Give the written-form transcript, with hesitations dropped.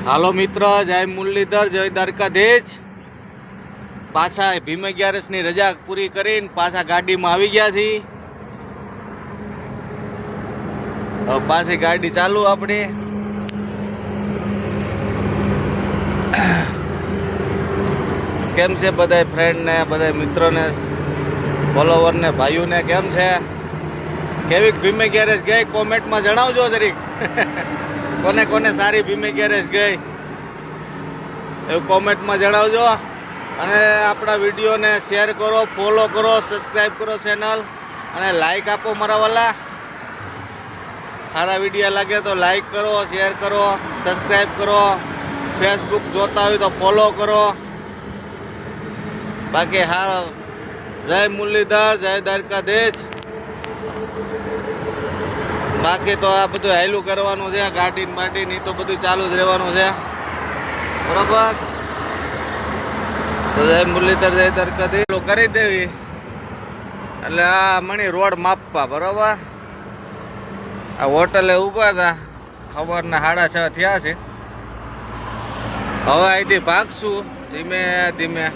હાલો મિત્ર, જય મુરલીધર, જય દ્વારકાધીશ। પાછા ભીમ 11 ની રજા પૂરી કરીને પાછા ગાડીમાં આવી ગયા છીએ। હવે પાછી ગાડી ચાલુ આપણી। કેમ છે બધા ફ્રેન્ડ ને બધા મિત્રો ને ફોલોવર ને ભાઈઓ ને કેમ છે? કેવી ભીમ 11 ગઈ કોમેન્ટમાં જણાવજો જરીક। કોને કોને સારી ભીમ 11 ગઈ એવું કોમેન્ટમાં જણાવજો। અને આપણા વિડીયોને શેર કરો, ફોલો કરો, સબસ્ક્રાઈબ કરો ચેનલ, અને લાઈક આપો મારા વાલા। સારા વિડીયો લાગે તો લાઈક કરો, શેર કરો, સબસ્ક્રાઈબ કરો। ફેસબુક જોતા હોય તો ફોલો કરો। બાકી હા, જય મુરલીધર, જય દ્વારકાધીશ। બાકી તો આ બધું હાયલું કરવાનું છે, ગાડી બાડી તો બધું ચાલુ જ રહેવાનું છે, બરોબર। તો જય મુરલીધર, જય દ્વારકાધીશ કરી દેવી એટલે આ મણી રોડ માપવા, બરોબર। આ હોટલે ઊભા હતા, સવારના 6:30 થયા છે। હવે અહીંથી ભાગશું ધીમે ધીમે।